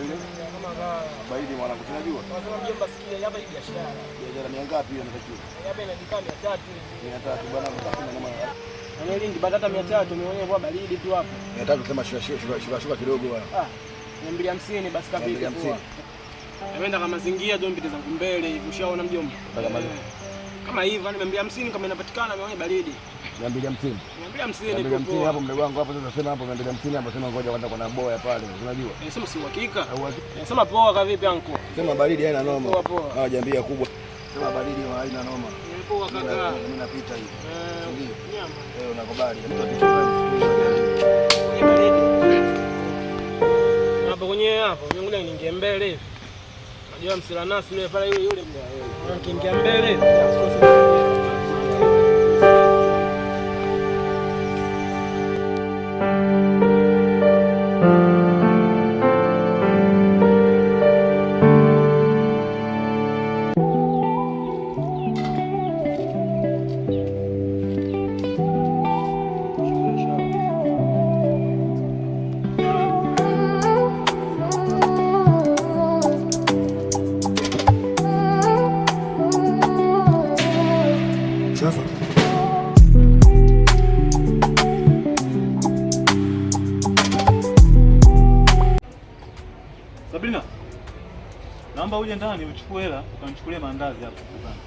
ile? Kama baridi mwanangu tunajua. Unasema mjomba sikia hapa hii biashara. Biashara ni ngapi hiyo inatakiwa? Hapa inajulikana 300 hivi. 300 bwana mtafuna kama. Yaani lingi batata 300 umeonea kwa baridi tu hapa. 300 kama shuka kidogo bwana. 250 basi kabisa. Naenda kama zingia ndio mpite zangu mbele hivi ushaona mjomba. Kama hivi 250 kama inapatikana ameona baridi. 250. 250 hapo mdogo wangu hapo sasa sema hapo 250 hapo sema ngoja kwanza kuna boya pale unajua. Sema si uhakika. Sema poa ka vipi anko? Sema baridi haina noma. Poa. Hawajambia kubwa. Sema baridi haina noma. Poa kaka. Mimi napita hivi. Ndio. Nyama. Unakubali. Hapo kwenye hapo ngoja niingie mbele hivi. Unajua msila nasi yule pale yule. Niingia mbele hivi. Sabrina, naomba uje ndani uchukue hela ukanichukulie maandazi hapo dukani.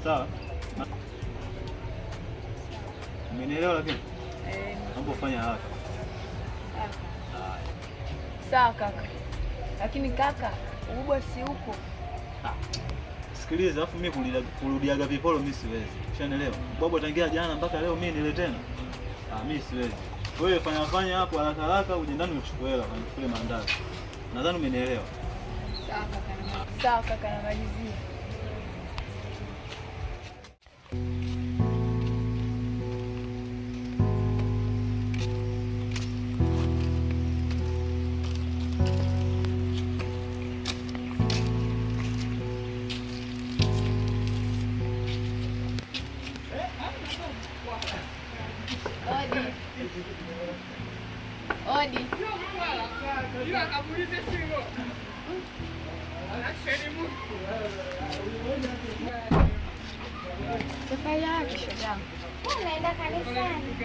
Sawa? Umenielewa lakini? Naomba ufanye haraka. Sawa kaka. Lakini kaka, ukubwa si upo. Sikiliza, afu mimi kurudiaga vipolo mimi siwezi. Ushanielewa? Baba tangia jana mpaka leo mimi nile tena. Mimi siwezi. Wewe fanya hapo haraka uje ndani uchukue hela ukanichukulie maandazi. Nadhani umenielewa. Sawa kaka, namalizia. Odi. Ila kamulize simu. Safari yake shogangu. Naenda kanisani.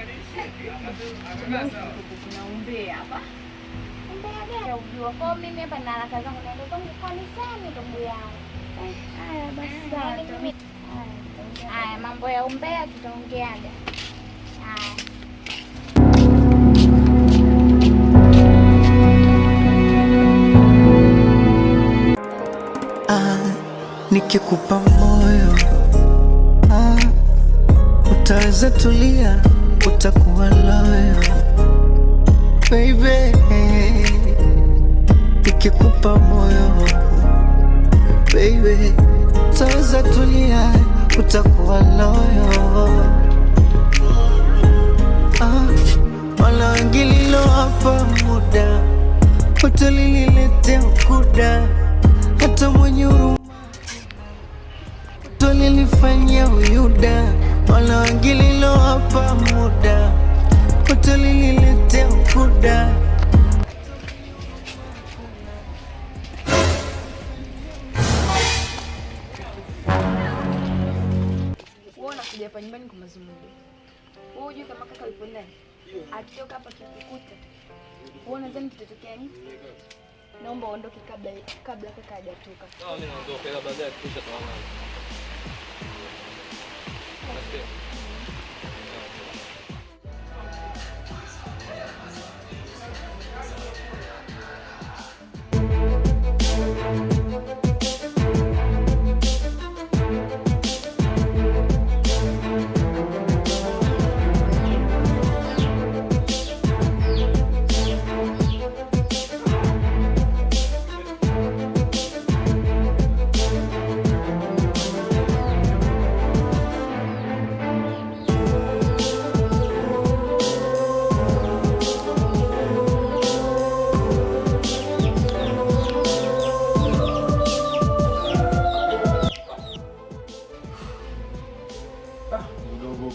Naombea hapa. Umbea gani? Unajua kwa mimi hapa na haraka zangu naenda zangu kanisani ndugu yangu. Haya basi sawa. Haya mambo ya umbea tutaongeaga. Haya. Nikikupa moyo utaweza tulia, utakuwa loyo baby. Nikikupa moyo baby, utaweza tulia, utakuwa loyo. Wala wengililo hapa muda utalililetea ukuda, hata mwenye huruma tulilifanyia uyuda. Wala wengililo hapa muda utalililetea ukuda. Uona kuja hapa nyumbani kwa mazungumzo. Wewe unajua kama kaka yupo ndani? Akitoka hapa kikukuta. Uona zani kitatokea nini? Naomba uondoke kabla kaka hajatoka. Mimi naondoka ila baadaye kisha tuonane.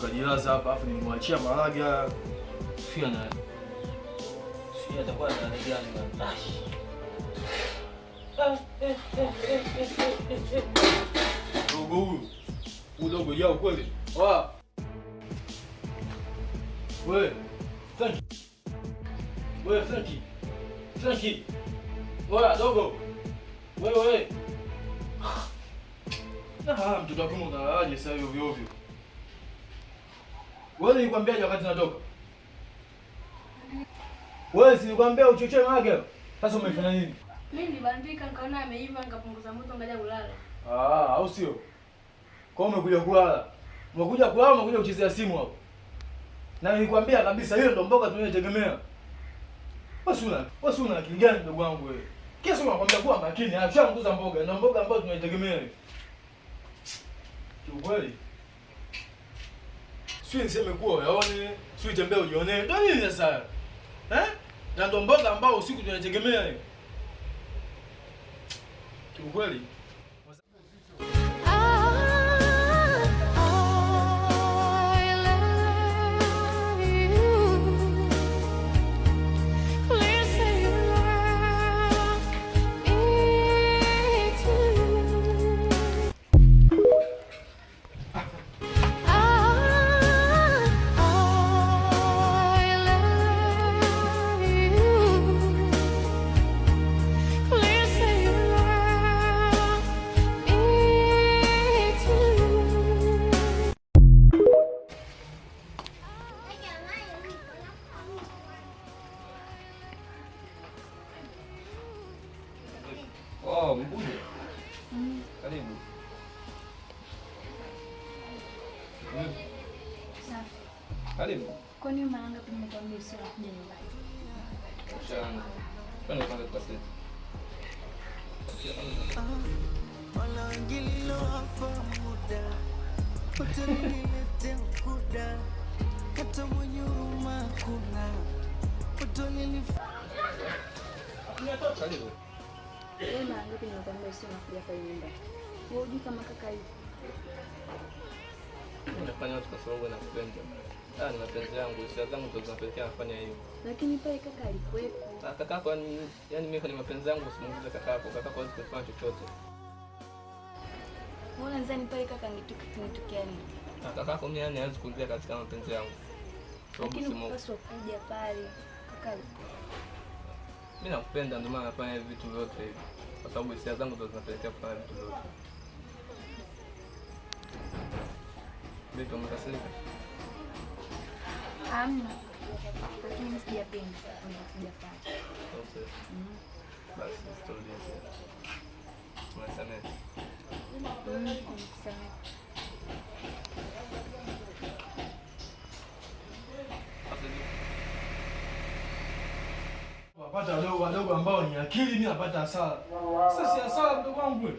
Kajilaza hapa afu nimwachia Maraga. Sio atakuwa na gani bwana. Dogo huyu. Udogo yao kweli. Wa. Wewe. Frankie. Wewe Frankie. Frankie. Wewe dogo. Wewe. Mtoto wako unalalaje sasa hivi ovyo ovyo? Wewe nilikwambiaje wakati natoka? Wewe si nilikwambia uchochee mage. Sasa umefanya nini? Mimi nilibandika nikaona ameiva nikapunguza moto ngaja kulala. Au sio? Kwa umekuja kulala. Umekuja kulala, umekuja kuchezea simu hapo. Na nilikwambia kabisa hiyo ndio mboga tunayotegemea. Wewe una akili gani ndugu wangu wewe? Kesi unakwambia kuwa makini, ushaanguza mboga, ndio mboga ambayo tunaitegemea. Kiukweli. Sio niseme kuwa uyaone, sio tembea ujione. Ndio nini sasa? Na ndio mboga ambao usiku tunaitegemea hiyo. Kiukweli. Mbuja. Karibu. Safi. Karibu. Kwa nini mara ngapi nimekwambia sio kuja nyumbani? Shanga. Kwani kwanza tukasema. Wala wengine hapa muda. Utanilete ukuda. Hata mwenye huruma kuna. Karibu. Wewe mara ngapi nimekwambia sio kuja kwa nyumba? Wewe hujui kama kaka yupo. Unafanya watu kwa sababu nakupenda. Ni mapenzi yangu, hisia zangu ndio zinapelekea nafanya hivyo. Lakini pale kaka alikuwepo. Kaka yako yani mimi kwa mapenzi yangu usimuulize kaka yako. Kaka yako hawezi kufanya chochote. Mbona nadhani pale kaka angetokea nini? Kaka yako mimi yani hawezi kuingia katika mapenzi yangu. Lakini unapaswa kuja pale kaka. Mimi nakupenda ndio maana nafanya hivi vitu vyote hivi. Kwa sababu hisia zangu ndio zinapelekea kufanya vitu vyote. Vipi umekasirika? Hamna. Lakini sijapenda unakuja pale. Okay. Basi story yake. Tunasamehe. Nimekusamehe. Wapata wadogo ambao ni akili, mimi napata hasara. Sasa si hasara mdogo wangu wewe.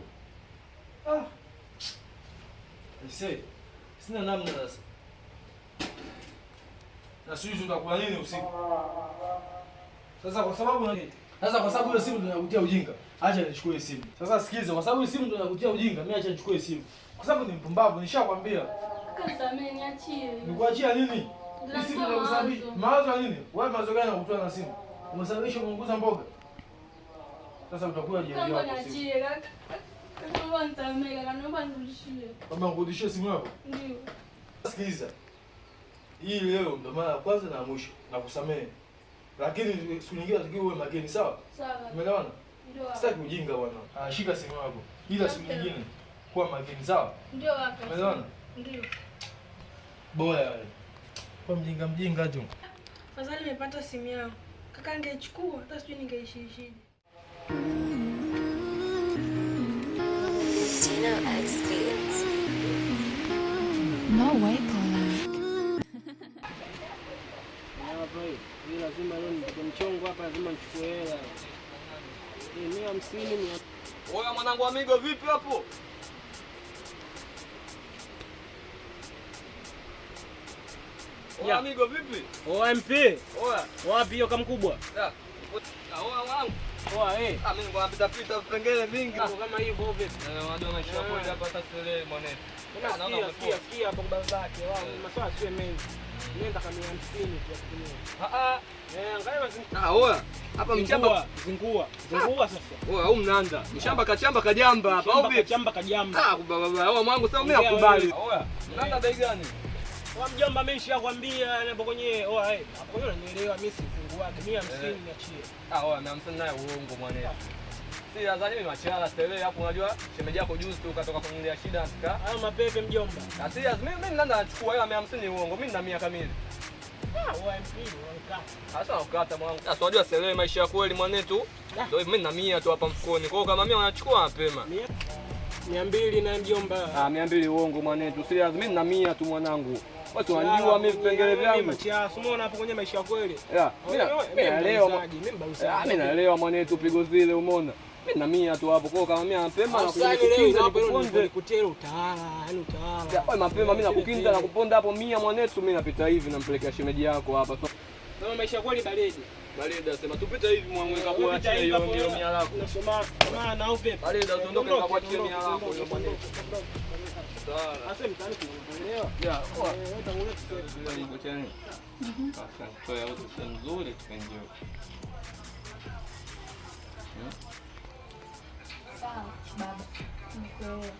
Sina namna sasa. Na sisi tutakula nini usiku? Sasa kwa sababu ile simu ndio inakutia ujinga. Acha nichukue simu. Sasa sikiliza, kwa sababu ile simu ndio inakutia ujinga, mimi acha nichukue simu. Kwa sababu ni mpumbavu, nishakwambia. Kasamee niachie. Nikuachia nini? Hii simu ndio kusababisha. Mawazo ya nini? Wewe mawazo gani unakutoa na simu? Umesababisha kuunguza mboga. Sasa utakuwa jioni yako. Kama niachie kaka. Kama nitamega kaka, naomba nirudishie. Kama nirudishie simu yako? Ndio. Sikiliza. Hii leo ndo mara ya kwanza na mwisho na kusamehe. Lakini siku nyingine atakiwa uwe makini, sawa? Sawa. Umeelewana? Ndio. Sitaki ujinga bwana. Shika simu yako. Ila siku nyingine kuwa makini, sawa? Ndio kaka. Umeelewana? Ndio. Bora wewe. Kwa mjinga tu. Fadhali nimepata simu yangu. Kaka angechukua hata sijui ningeishije. No way, Polak. Hii lazima leo nipige mchongo hapa, lazima nichukue hela. 150. Oya mwanangu amigo, vipi hapo? Oya amigo, vipi? Oa MP. Oya. Wapi hiyo kama mkubwa? Oya mwanangu. Oa Mimi ngoja napita vipengele vingi kama hivyo vipi? Unajua maisha kwa hapa hata sile mwanetu. Sikia hapo baba zake. Maswala sio mengi. Nenda kama 50 tu kutumia. Angalia mazingira. Oya. Hapa mshamba zingua sasa. Oya, au mnanda. Mshamba kachamba kajamba hapa au vipi? Kachamba kajamba. Baba, oya mwangu sasa mimi nakubali. Oya. Mnanda bei gani? Kwa mjomba mimi nishakwambia hapo kwenye hapo kwenye unanielewa mimi sifungua 150 niachie. Oya 150 naye uongo mwanangu. Si nadhani mimi machala stele hapo unajua shemeji yako juzi tu katoka kwenye ile shida nika. Hayo mapepe mjomba. Si mimi nanda nachukua hela 150 uongo. Mimi nina 100 kamili. Sasa ukata mwanangu. Sasa unajua stele maisha ya kweli mwanetu. Ndio mimi nina 100 tu hapa mfukoni. Kwa hiyo kama mimi wanachukua mapema. 200 na mjomba. 200 uongo mwanetu. Si lazima mimi nina 100 tu mwanangu. Watu wanajua mimi vipengele vyangu. Umeona hapo kwenye maisha ya kweli. Mimi naelewa mwanetu pigo zile umeona. Mimi na 100 tu hapo. Kwa kama mimi mapema na kukinda nikutera utaala, yani utaala. Wewe mapema mimi nakukinda na kuponda hapo 100 mwanetu mimi napita hivi nampelekea shemeji yako hapa. Ndio maisha ya kweli baridi. Baridi sema tupita hivi mwamweka kwa achia hiyo ndio 100 lako. Unasema kama na upe. Baridi usiondoke kwa achia 100 lako hiyo mwanetu. Sawa. Sasa mtani kuelewa. Wewe tangulia kusema hiyo chani. Asante. Kwa hiyo ni nzuri tukaenjoy. Sawa, baba. Nikuelewa.